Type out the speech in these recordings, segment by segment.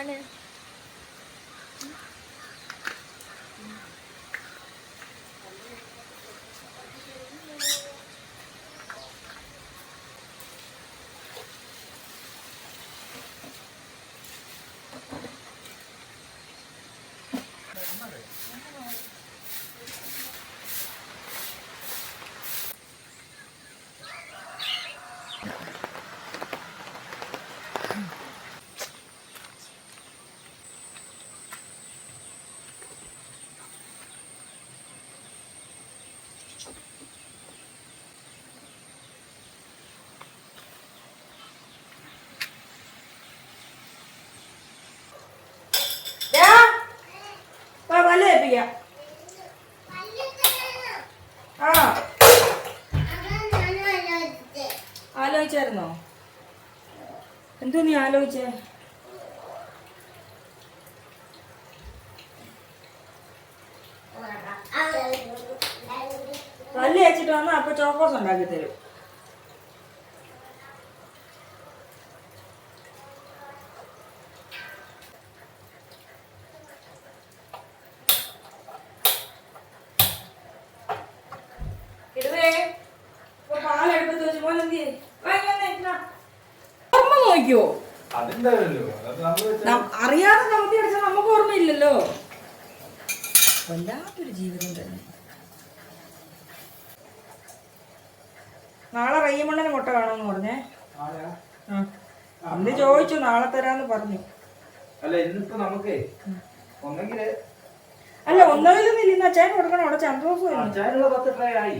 ആണ്. ആലോചിച്ചായിരുന്നോ? എന്തോ നീ ആലോചിച്ചേ? പല്ല് വെച്ചിട്ട് വന്നാൽ അപ്പൊ ചോക്കോസ് ഉണ്ടാക്കി തരും. നോക്കിയോ? അറിയാതെ നമുക്ക് അടിച്ചാൽ നമുക്ക് ഓർമ്മയില്ലല്ലോ. വല്ലാത്തൊരു ജീവിതം തന്നെ. നാളെ റയ്യമണ്ണന് മുട്ട വേണമെന്ന് പറഞ്ഞേ. അന്ന് ചോദിച്ചു, നാളെ തരാന്ന് പറഞ്ഞു. അല്ല ഇന്നിപ്പോ നമുക്ക് അല്ല ഒന്നതിലൊന്നും ഇല്ല. അച്ചായന് കൊടുക്കണം. അവിടെ ചന്ദ്രോസം അച്ചാനുള്ള 10 ട്രേ ആയി,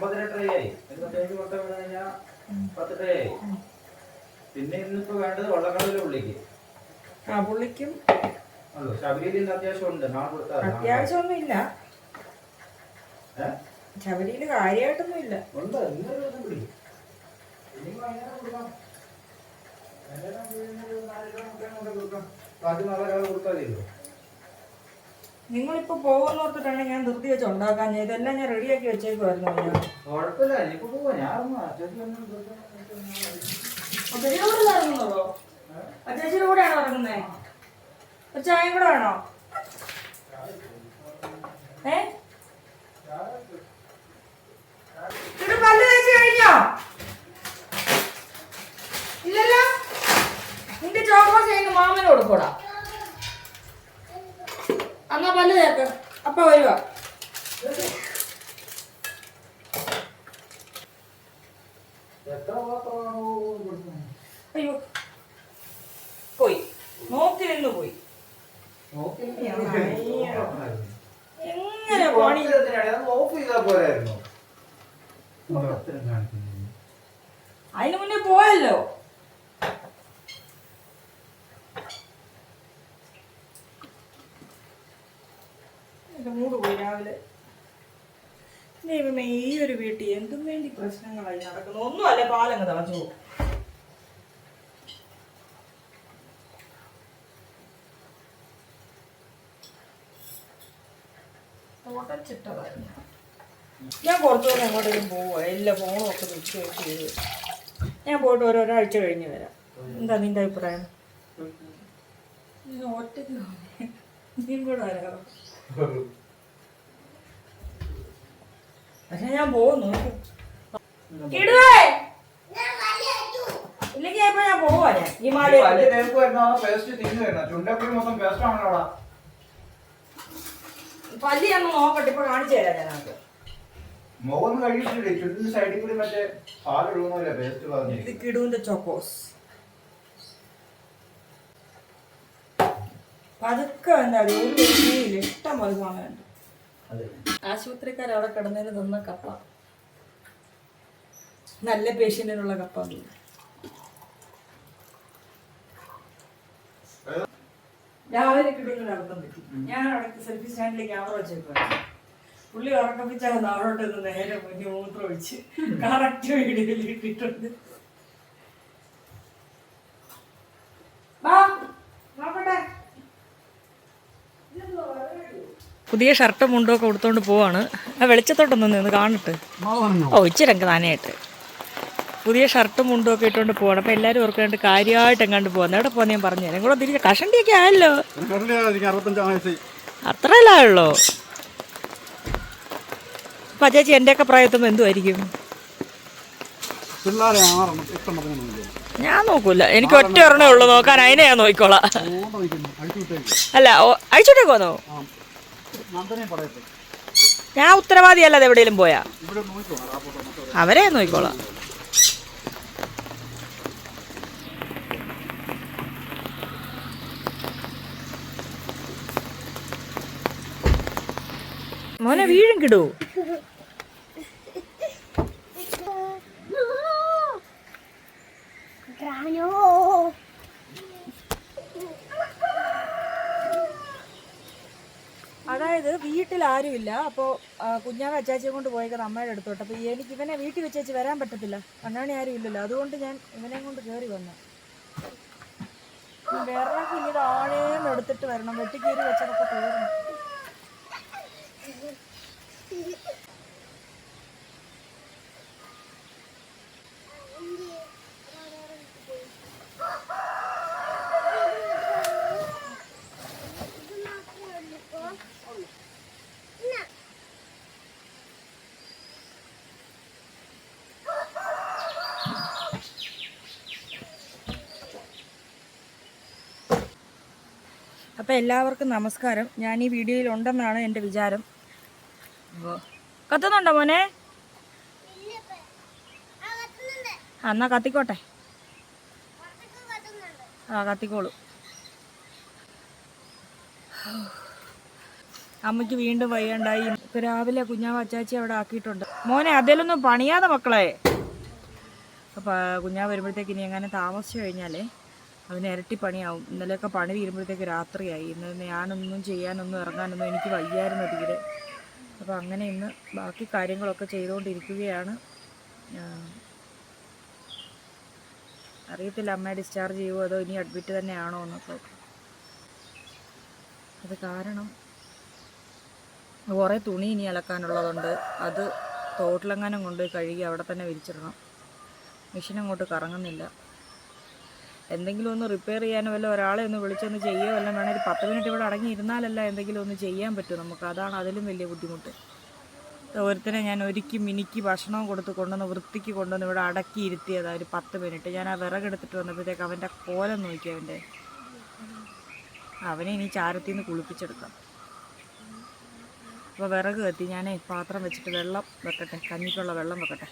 9 ട്രേ ആയി, 10 ട്രേ ആയി. പിന്നെ ഇന്നിപ്പോ വേണ്ടത് വള്ളക്കടവിലെ പുള്ളിക്ക്. പുള്ളിക്കും ശബരിയിൽ അത്യാവശ്യം ഉണ്ട്. അത്യാവശ്യമൊന്നും ഇല്ല. ശബരിയില് കാര്യമായിട്ടൊന്നും ഇല്ല. നിങ്ങളിപ്പോ പോകുന്ന ഓർത്തിട്ടാണ് ഞാൻ ധൃതി വെച്ച് ഉണ്ടാക്കാൻ. ഇതെല്ലാം ഞാൻ റെഡിയാക്കി വെച്ചേക്കുമായിരുന്നു. ഇറങ്ങുന്നതോ? ചേച്ചിയുടെ കൂടെയാണോ ഇറങ്ങുന്നേ? ഒരു ചായയും കൂടെ വേണോ? പല്ല് തേച്ച് കഴിഞ്ഞോ? ഇല്ലല്ലോ. നിന്റെ ചോക്കോസ് ചെയ്യുന്ന മാമന് കൊടുക്കൂടാ. എന്നാ പല്ല് തേക്ക്. അപ്പൊ വരുവാ. അയ്യോ പോയി. നോക്കി നിന്ന് പോയി. എങ്ങനെ പണി? അതിന് മുന്നേ പോയല്ലോ. മൂട് പോയി രാവിലെ. ദൈവമേ, ഈ ഒരു വീട്ടിൽ എന്തും വേണ്ടി പ്രശ്നങ്ങളായി നടക്കുന്നു. ഒന്നും അല്ല, പാലങ്ങ് തളച്ചു പോകും. ചിട്ടതായിരുന്നു. ഞാൻ കുറച്ചുകൂടെ എങ്ങോട്ടേക്കും പോവുക. എല്ലാ ഫോണും ഒക്കെ വെച്ച് ചെയ്ത് ഞാൻ പോയിട്ട് ഒരാഴ്ച കഴിഞ്ഞ് വരാം. എന്താ നിന്റെ അഭിപ്രായം? ഒറ്റയ്ക്ക് നീ കൂടെ വരാം. പക്ഷെ ഞാൻ പോകുന്നു. ഇല്ലെങ്കിൽ ഇപ്പൊ ഞാൻ പോവാ. ഞാൻ ഈ മാടി പല്ലി ഒന്ന് നോക്കട്ടെ. ഇപ്പൊ കാണിച്ചു തരാം ഞാനത്. ഇത് കിടുവിന്റെ ചോക്കോസ്. പതുക്കെ എന്താ ഒരു രീതിയിൽ ഇഷ്ടം പോലെ സമയമുണ്ട്. ആശുപത്രിക്കാർ അവിടെ കിടന്നതിന് തന്ന കപ്പ, നല്ല പേഷ്യന്റിനുള്ള കപ്പ. രാവിലെ കിടുന്ന അബദ്ധം പറ്റി. ഞാൻ അവിടെ സെൽഫി സ്റ്റാൻഡിൽ ക്യാമറ വെച്ചേക്കുവാണ്. പുള്ളി ഉറക്കപ്പിച്ചാൽ അവിടോട്ട് നേരെ മുന്നേ മൂത്രം ഒഴിച്ച് കറക്റ്റ് വീഡിയോയിൽ ഇട്ടിട്ടുണ്ട്. പുതിയ ഷർട്ടും മുണ്ടും ഒക്കെ കൊടുത്തോണ്ട് പോവാണ്. ആ വെളിച്ചത്തോട്ടൊന്നും നിന്ന് കാണട്ടെ. ഓ ഇച്ചിരി നനയായിട്ട് പുതിയ ഷർട്ടും മുണ്ടും ഒക്കെ ഇട്ടുകൊണ്ട് പോകണം. അപ്പോൾ എല്ലാവരും ഓർക്കാണ്ട് കാര്യമായിട്ട് എങ്ങാണ്ട് പോകുന്നത്. എവിടെ പോകുന്ന ഞാൻ പറഞ്ഞു തരാം. കൂടെ തിരിച്ച് കഷണ്ടിയൊക്കെ ആയല്ലോ. അത്രയല്ല ഉള്ളോ? അപ്പം ചേച്ചി എൻ്റെയൊക്കെ പ്രായത്തുമ്പോൾ എന്തുമായിരിക്കും? ഞാൻ നോക്കൂല, എനിക്ക് ഒറ്റ ഒരെണ്ണേ ഉള്ളൂ നോക്കാൻ, അതിനെ ഞാൻ നോക്കിക്കോളാം. അല്ല അഴിച്ചോട്ടേക്ക് വന്നോ? ഞാൻ ഉത്തരവാദിയല്ല അത് എവിടെയെങ്കിലും പോയാ അവരെ നോക്കിക്കോളാം. മോനെ വീഴും കിടൂ. അതായത് വീട്ടിൽ ആരുമില്ല. അപ്പോൾ കുഞ്ഞാവ് അച്ചാച്ചിയെ കൊണ്ട് പോയേക്കുന്നത് അമ്മയുടെ അടുത്തോട്ട്. അപ്പോൾ എനിക്ക് ഇവനെ വീട്ടിൽ വെച്ചേച്ച് വരാൻ പറ്റത്തില്ല, കണ്ണാണി ആരും ഇല്ലല്ലോ. അതുകൊണ്ട് ഞാൻ ഇവനെ കൊണ്ട് കയറി വന്നു. വിറക് ഇനി ആളേന്ന് എടുത്തിട്ട് വരണം. വെട്ടിക്കീറി വെച്ചതൊക്കെ തീർന്നു. അപ്പോൾ എല്ലാവർക്കും നമസ്കാരം. ഞാൻ ഈ വീഡിയോയിൽ ഉണ്ടെന്നാണ് എൻ്റെ വിചാരം. കത്തുന്നുണ്ടോ മോനെ? എന്നാ കത്തിക്കോട്ടെ. കത്തിക്കോളൂ. അമ്മയ്ക്ക് വീണ്ടും വയ്യാണ്ടായി. ഇപ്പം രാവിലെ കുഞ്ഞാവ് അച്ചാച്ചി അവിടെ ആക്കിയിട്ടുണ്ട്. മോനെ അതിലൊന്നും പണിയാതെ മക്കളെ. അപ്പോൾ കുഞ്ഞാവ് വരുമ്പോഴത്തേക്ക് ഇനി എങ്ങനെ താമസിച്ചു കഴിഞ്ഞാലേ അവന് ഇരട്ടി പണിയാവും. ഇന്നലെയൊക്കെ പണി തീരുമ്പോഴത്തേക്ക് രാത്രിയായി. ഇന്ന് ഞാനൊന്നും ചെയ്യാനൊന്നും ഇറങ്ങാനൊന്നും എനിക്ക് വയ്യായിരുന്നു തീരെ. അപ്പോൾ അങ്ങനെ ഇന്ന് ബാക്കി കാര്യങ്ങളൊക്കെ ചെയ്തുകൊണ്ടിരിക്കുകയാണ്. അറിയത്തില്ല അമ്മയെ ഡിസ്ചാർജ് ചെയ്യുമോ അതോ ഇനി അഡ്മിറ്റ് തന്നെയാണോ എന്നൊക്കെ. അത് കാരണം കുറേ തുണി ഇനി അലക്കാനുള്ളതുണ്ട്. അത് തോട്ടിലെങ്ങാനും കൊണ്ടുപോയി കഴുകി അവിടെ തന്നെ വിരിച്ചിടണം. മെഷീൻ അങ്ങോട്ട് കറങ്ങുന്നില്ല. എന്തെങ്കിലും ഒന്ന് റിപ്പയർ ചെയ്യാനോ വല്ല ഒരാളെ ഒന്ന് വിളിച്ചൊന്ന് ചെയ്യുകയോ വല്ല വേണേൽ ഒരു 10 മിനിറ്റ് ഇവിടെ അടങ്ങിയിരുന്നാലല്ല എന്തെങ്കിലും ഒന്ന് ചെയ്യാൻ പറ്റും നമുക്ക്. അതാണ് അതിലും വലിയ ബുദ്ധിമുട്ട്. ഒരുത്തനെ ഞാൻ ഒരുക്കി മിനിക്ക് ഭക്ഷണവും കൊടുത്ത് കൊണ്ടുവന്ന് വൃത്തിക്ക് കൊണ്ടുവന്ന് ഇവിടെ അടക്കി ഇരുത്തിയതാണ് ഒരു 10 മിനിറ്റ്. ഞാൻ ആ വിറകെടുത്തിട്ട് വന്നപ്പോഴത്തേക്ക് അവൻ്റെ കോലം നോക്കി. അവനെ ഇനി ചാരത്തിൽ നിന്ന് കുളിപ്പിച്ചെടുക്കാം. അപ്പോൾ വിറക് കത്തി ഞാൻ പാത്രം വെച്ചിട്ട് വെള്ളം വെക്കട്ടെ, കഞ്ഞിക്കുള്ള വെള്ളം വെക്കട്ടെ.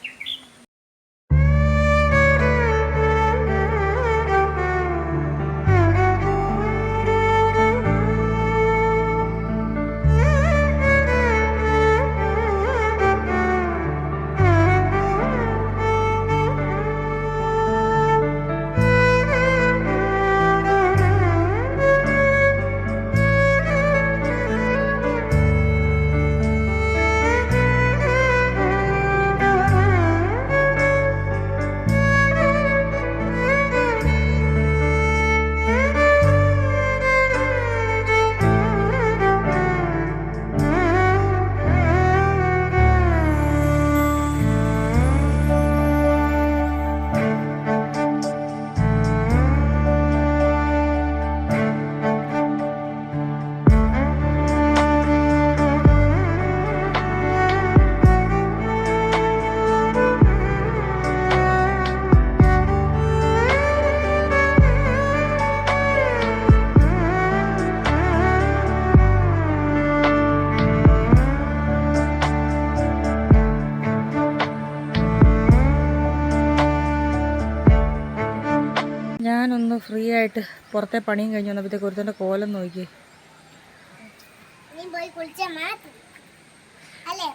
ഞാനൊന്ന് ഫ്രീ ആയിട്ട് പുറത്തെ പണിയും കഴിഞ്ഞ് വന്നപ്പോഴത്തേക്ക് ഒരുത്തൻ്റെ കോലം നോക്കി.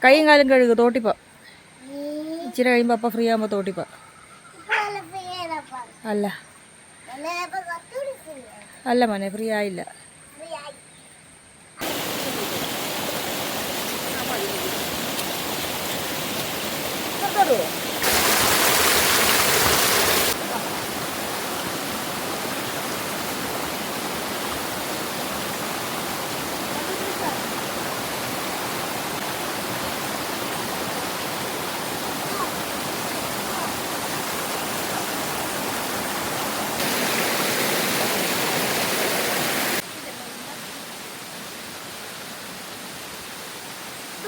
കൈയും കാലും കഴുകുക, തോട്ടിപ്പോ. ഇച്ചിരി കഴിയുമ്പോൾ അപ്പം ഫ്രീ ആകുമ്പോൾ തോട്ടിപ്പോ. അല്ല അല്ല മോനെ, ഫ്രീ ആയില്ല.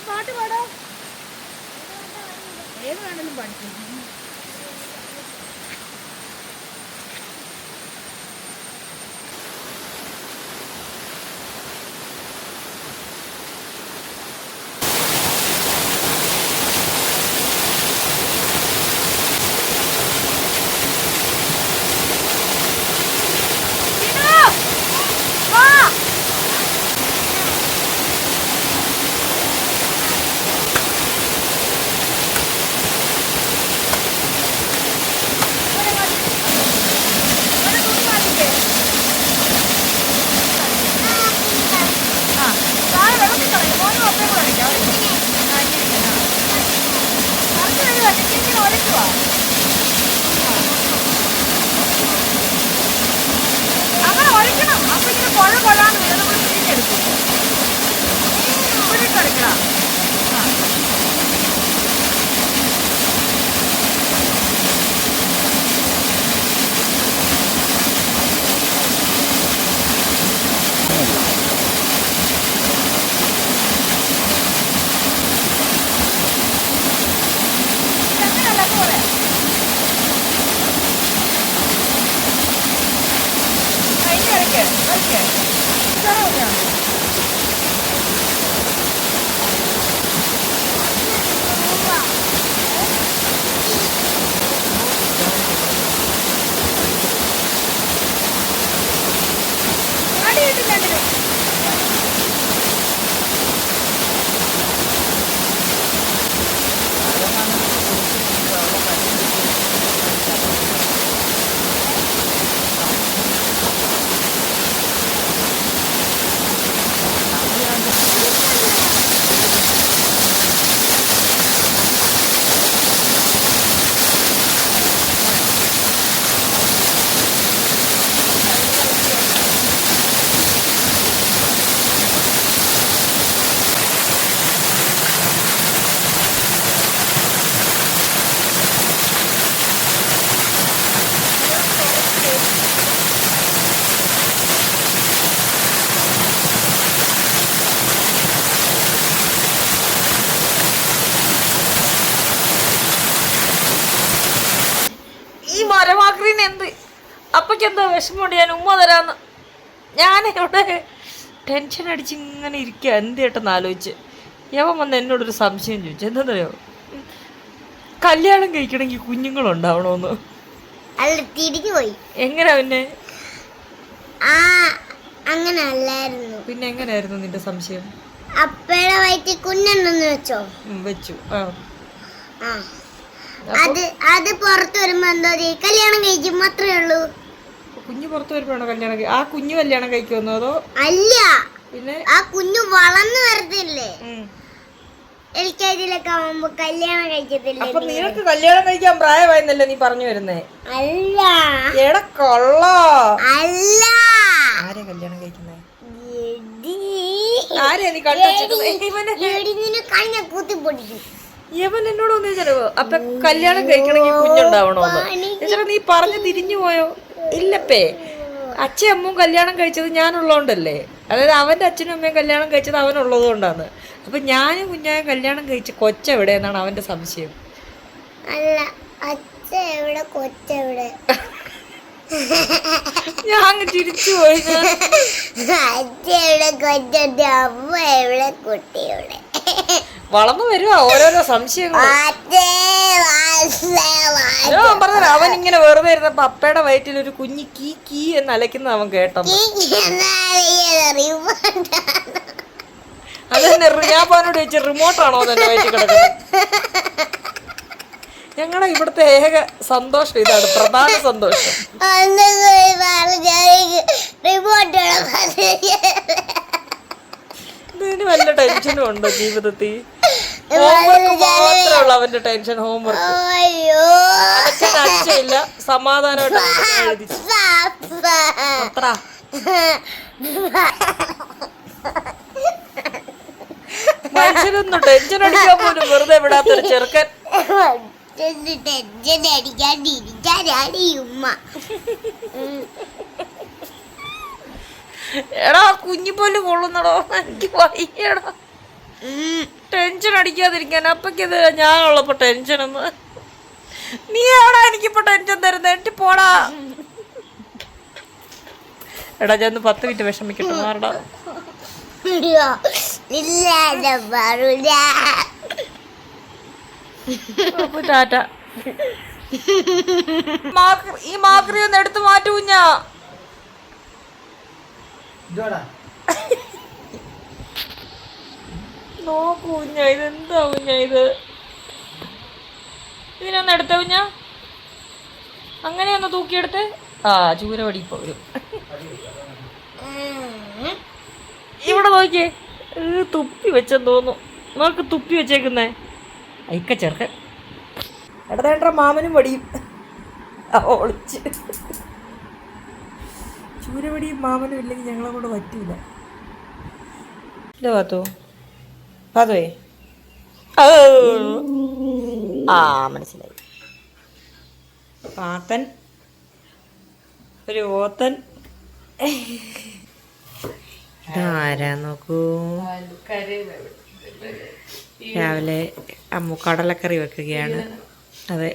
പാട്ട് പാടോ, ഏത് വേണേലും പഠിക്കും. അങ്ങനെ ഒഴിക്കണം. അപ്പൊ ഇങ്ങനെ കുഴ കൊഴാന്ന് വരും. നമ്മൾ പിരിഞ്ഞെടുക്കും. ഇവിടെ കളിക്കണം. മരമാക്രീന് എന്ത് അപ്പയ്ക്ക് എന്താ വിഷമമുണ്ട്, ഞാൻ ഉമ്മ തരാന്ന്. ഞാനിവിടെ ടെൻഷൻ അടിച്ച് ഇങ്ങനെ ഇരിക്കുക എന്ത് ചേട്ടെന്ന് ആലോചിച്ച്. യവൻ വന്ന് എന്നോടൊരു സംശയം ചോദിച്ചു. എന്താണെന്നറിയോ, കല്യാണം കഴിക്കണമെങ്കിൽ കുഞ്ഞുങ്ങളുണ്ടാവണമെന്ന്. അല്ല, തിരിഞ്ഞു പോയി. എങ്ങനെയാ പിന്നെ? അങ്ങനെ അല്ലായിരുന്നു. പിന്നെ എങ്ങനെയായിരുന്നു നിന്റെ സംശയം? അപ്പയുടെ വയറ്റിൽ കുഞ്ഞുണ്ടെന്ന് വെച്ചോ? വെച്ചു. അത് പുറത്ത് വരുമ്പോ എന്തോ കല്യാണം കഴിക്കും മാത്രമേ ഉള്ളൂ. കുഞ്ഞു പുറത്ത് വരുമ്പോഴാണോ കല്യാണം? ആ കുഞ്ഞു കല്യാണം കഴിക്കുമെന്നോ? അതോ അല്ല, പിന്നെ ആ കുഞ്ഞു വളർന്നു വരത്തില്ലേ, LKG-ലൊക്കെ ആവുമ്പോ കല്യാണം കഴിക്കത്തില്ലേ? അപ്പൊ നിനക്ക് കല്യാണം കഴിക്കാൻ പ്രായമായെന്നല്ലേ നീ പറഞ്ഞു വരുന്നേ? അല്ല, എടാ കൊള്ളോ. അല്ല, ആരെയാ കല്യാണം കഴിക്കുന്നേ? ആരെയാ നീ കണ്ടുവെച്ചിരുന്നേ? കുത്തിപ്പൊടിക്കും. യവൻ എന്നോട് ഒന്നും ചെലവ്. അപ്പൊ കല്യാണം കഴിക്കണമെങ്കിൽ കുഞ്ഞുണ്ടാവണോന്ന് ചേട്ടാ നീ പറഞ്ഞു തിരിഞ്ഞു പോയോ? ഇല്ലപ്പേ, അച്ഛനും അമ്മയും കല്യാണം കഴിച്ചത് ഞാനുള്ളതുകൊണ്ടല്ലേ. അതായത് അവന്റെ അച്ഛനും അമ്മയും കല്യാണം കഴിച്ചത് അവനുള്ളത് കൊണ്ടാണ്. അപ്പൊ ഞാനും കുഞ്ഞായും കല്യാണം കഴിച്ച് കൊച്ചെവിടെയെന്നാണ് അവന്റെ സംശയം. അല്ല, അച്ഛൻ എവിടെ, കൊച്ചെവിടെ? ഞാൻ അങ്ങ് തിരിച്ചു പോയി. അച്ഛൻ എവിടെ, കൊച്ചെവിടെ? അമ്മ എവിടെ, കുട്ടി എവിടെ? വളർന്നു വരുവാ ഓരോരോ സംശയങ്ങൾ. ഞാൻ പറഞ്ഞ അവൻ ഇങ്ങനെ വെറുതെ ഇരുന്നപ്പോ അപ്പയുടെ വയറ്റിൽ ഒരു കുഞ്ഞി കീ കീ എന്ന് അലക്കുന്നത് അവൻ കേട്ടോ. അത് തന്നെ ഞാൻ പോനോട് ചോദിച്ച റിമോട്ടാണോ തന്നെ വയറ്റിൽ കിടക്കുന്നത്? ഞങ്ങളുടെ ഇവിടുത്തെ ഏക സന്തോഷം ഇതാണ്, പ്രധാന സന്തോഷം. ഇതിന് വല്ല ടെൻഷനും ഉണ്ടോ ജീവിതത്തിൽ? ഹോംവർക്ക് മാത്രമേ ഉള്ളൂ അവന്റെ ടെൻഷൻ. ഹോംവർക്ക് അച്ഛയില്ല, സമാധാനമായിട്ട് എഴുതി. മനുഷ്യനൊന്നും ടെൻഷൻ അടിക്കാൻ പോലും വെറുതെ വിടാത്തൊരു ചെറുക്കൻ. ടെൻഷൻ അടിക്കാണ്ടിരിക്കാനാണ് ഉമ്മ. എടാ കുഞ്ഞിപ്പോല് കൊള്ളുന്നടോ, എനിക്ക് വയ്യടാ. അടിക്കാതിരിക്കാൻ അപ്പക്കിത് ഞാനുള്ളപ്പോ ടെൻഷനൊന്ന്. നീ ആടാ എനിക്കിപ്പോ ടെൻഷൻ തരുന്നത്. എനിക്ക് പോടാ. എടാ ഞാൻ 10 മിനിറ്റ് വിഷമിക്കട്ടെ. മാറടാ. ടാറ്റ. ഈ മാക്രി ഒന്ന് എടുത്ത് മാറ്റൂ. നോക്കൂ കുഞ്ഞ, ഇതെന്താ കുഞ്ഞ ഇത്? ഇതിനൊന്ന് എടുത്ത കുഞ്ഞ, അങ്ങനെയൊന്ന് തൂക്കിയെടുത്ത്. ആ ചൂരവടി ഇപ്പൊ വരും. ഇവിടെ നോക്കിയേ, തുപ്പി വെച്ചെന്ന് തോന്നുന്നു. നോക്ക് തുപ്പി വെച്ചേക്കുന്നേ. അയക്ക ചെറുക്കൻ. ഇടതേണ്ട മാമനും വടിയും ഒളിച്ച്. ചൂരവടിയും മാമനും ഇല്ലെങ്കിൽ ഞങ്ങളെ കൊണ്ട് പറ്റൂല. ഇല്ല പാത്തോ, പാത്തോയെ. ആ മനസ്സിലായി. പാത്തൻ, ഒരു ഓത്തൻ. ഇതാരാ നോക്കൂ. രാവിലെ അമ്മു കടലക്കറി വെക്കുകയാണ്. അതെ,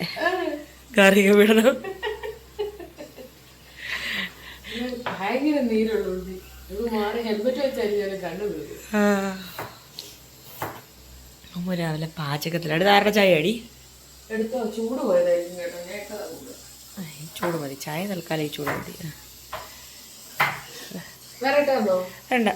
കറിയൊക്കെ വിടണം. അമ്മ രാവിലെ പാചകത്തിലാണ്. ധാരണ ചായ അടി ചൂട് മതി. ചായ തൽക്കാലം ഈ ചൂട് മതി. വേണ്ട.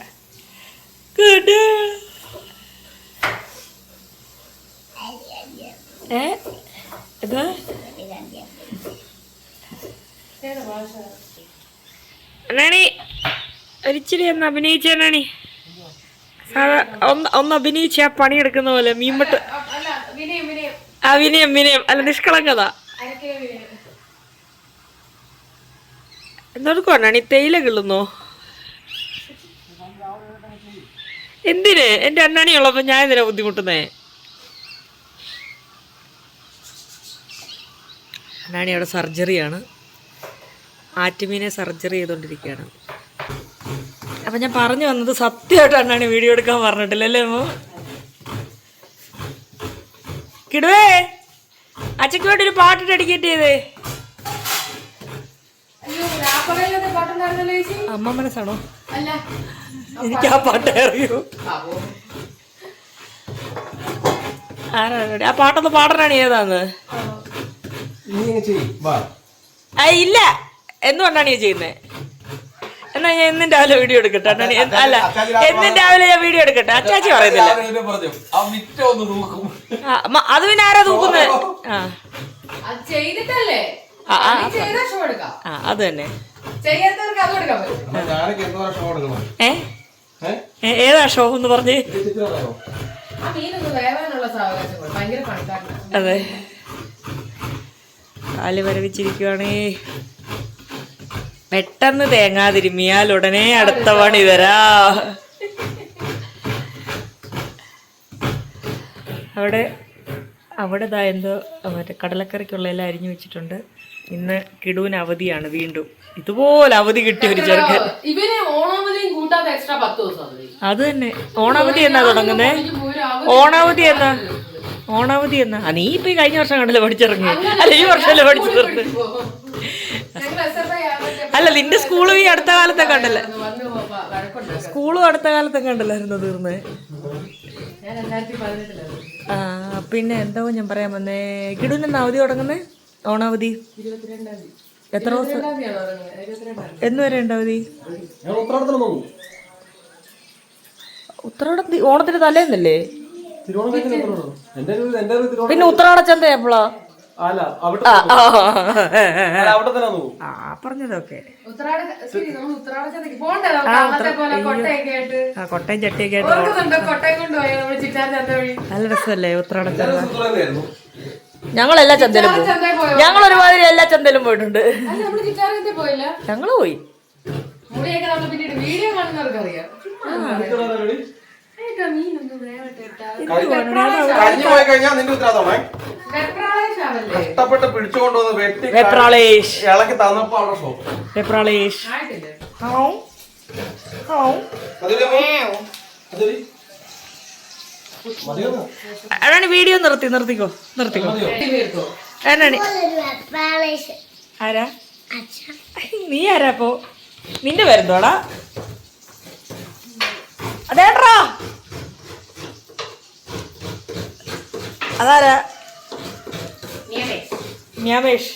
അണ്ണാണി ഒരിച്ചിരി ഒന്ന് അഭിനയിച്ചാണി. ഒന്ന് അഭിനയിച്ച ആ പണിയെടുക്കുന്ന പോലെ. മീൻപെട്ട് വിനയം അല്ല, നിഷ്കളങ്കത. എന്തെടുക്കുവാണി? തേയില കിള്ളുന്നോ? എന്തിന്? എൻ്റെ അണ്ണാണി ഉള്ളപ്പോ ഞാൻ എന്തിനാ ബുദ്ധിമുട്ടുന്നേ? അണ്ണാണി അവിടെ സർജറിയാണ്. ആറ്റുമീനെ സർജറി ചെയ്തോണ്ടിരിക്കുകയാണ്. അപ്പൊ ഞാൻ പറഞ്ഞു വന്നത് സത്യമായിട്ട് അണ്ണാണി വീഡിയോ എടുക്കാൻ പറഞ്ഞിട്ടില്ലല്ലേ അമ്മ? കിടുവേ, അച്ഛക്ക് വേണ്ടി ഒരു പാട്ട് ഡെഡിക്കേറ്റ് ചെയ്തേ. അമ്മ മനസ്സാണോ? എനിക്ക് ആ പാട്ട് അറിയൂ. ആരാണ് ആ പാട്ടൊന്ന് പാടാനാണ്? ഏതാന്ന്? ഇല്ല, എന്തുകൊണ്ടാണ് ഞാൻ ചെയ്യുന്നത്? എന്നാ ഞാൻ എന്നും രാവിലെ വീഡിയോ എടുക്കട്ടെ. അണ്ണാണി അല്ല, എന്നും രാവിലെ ഞാൻ വീഡിയോ എടുക്കട്ടെ. അച്ചാച്ചി പറയുന്നില്ല. അത് പിന്നെ ആരാ തൂക്കുന്നത്? അത് തന്നെ. ഏതാ ഷോ എന്ന് പറഞ്ഞേ? അതെ, കാല് വരവിച്ചിരിക്കുവാണേ. പെട്ടെന്ന് തേങ്ങാതിരുമ്മിയാൽ ഉടനെ അടുത്ത പണി തരാ. അവിടെ ദാ എന്തോ മറ്റേ കടലക്കറിക്കുള്ള എല്ലാം അരിഞ്ഞു വെച്ചിട്ടുണ്ട്. ഇന്ന് കിടുവിന് അവധിയാണ്. വീണ്ടും ഇതുപോലെ അവധി കിട്ടിയ ഒരു ചെറുക്കൻ. അത് തന്നെ. ഓണാവധി എന്നാ തുടങ്ങുന്നേ? ഓണാവധി എന്നാ? നീ ഇപ്പൊ ഈ കഴിഞ്ഞ വർഷം കണ്ടല്ലേ പഠിച്ചിറങ്ങി? അല്ല, ഈ വർഷമല്ലേ പഠിച്ചു തീർന്ന്? അല്ല, നിന്റെ സ്കൂളും ഈ അടുത്ത കാലത്തൊക്കെ ഉണ്ടല്ലേ? സ്കൂളും അടുത്ത കാലത്തൊക്കെ ഉണ്ടല്ലായിരുന്നു തീർന്ന്? ആ, പിന്നെ എന്തോ ഞാൻ പറയാൻ വന്നേ. കിടുവിന് അവധി തുടങ്ങുന്നേ? ഓണാവധി എത്ര ദിവസം? എന്ന് വരെ ഉണ്ട് അവധി? ഉത്രാടത്തി ഓണത്തിന് തലേന്നല്ലേ? പിന്നെ ഉത്രാട ചന്ത എപ്പോഴാ? പറഞ്ഞതൊക്കെ കൊട്ടയും ചട്ടിയൊക്കെ ആയിട്ട് നല്ല രസമല്ലേ ഉത്രാട ചന്ത? ഞങ്ങളെല്ലാ ചന്തയിലും പോകും. ഞങ്ങൾ ഒരുമാതിരി എല്ലാ ചന്തയിലും പോയിട്ടുണ്ട്. ഞങ്ങള് പോയി. കഷ്ടപ്പെട്ട് പിടിച്ചുകൊണ്ടുവന്ന് വെട്ടി ഇളക്കി തന്നപ്പോ അവിടെ ഷോ. അതാണ് വീഡിയോ നിർത്തിക്കോ ഏനാണി ആരാ നീ ആരാപ്പോ നിന്റെ പേരെന്തോടാ അതേട്രാ അതാരാ മ്യാമേഷ്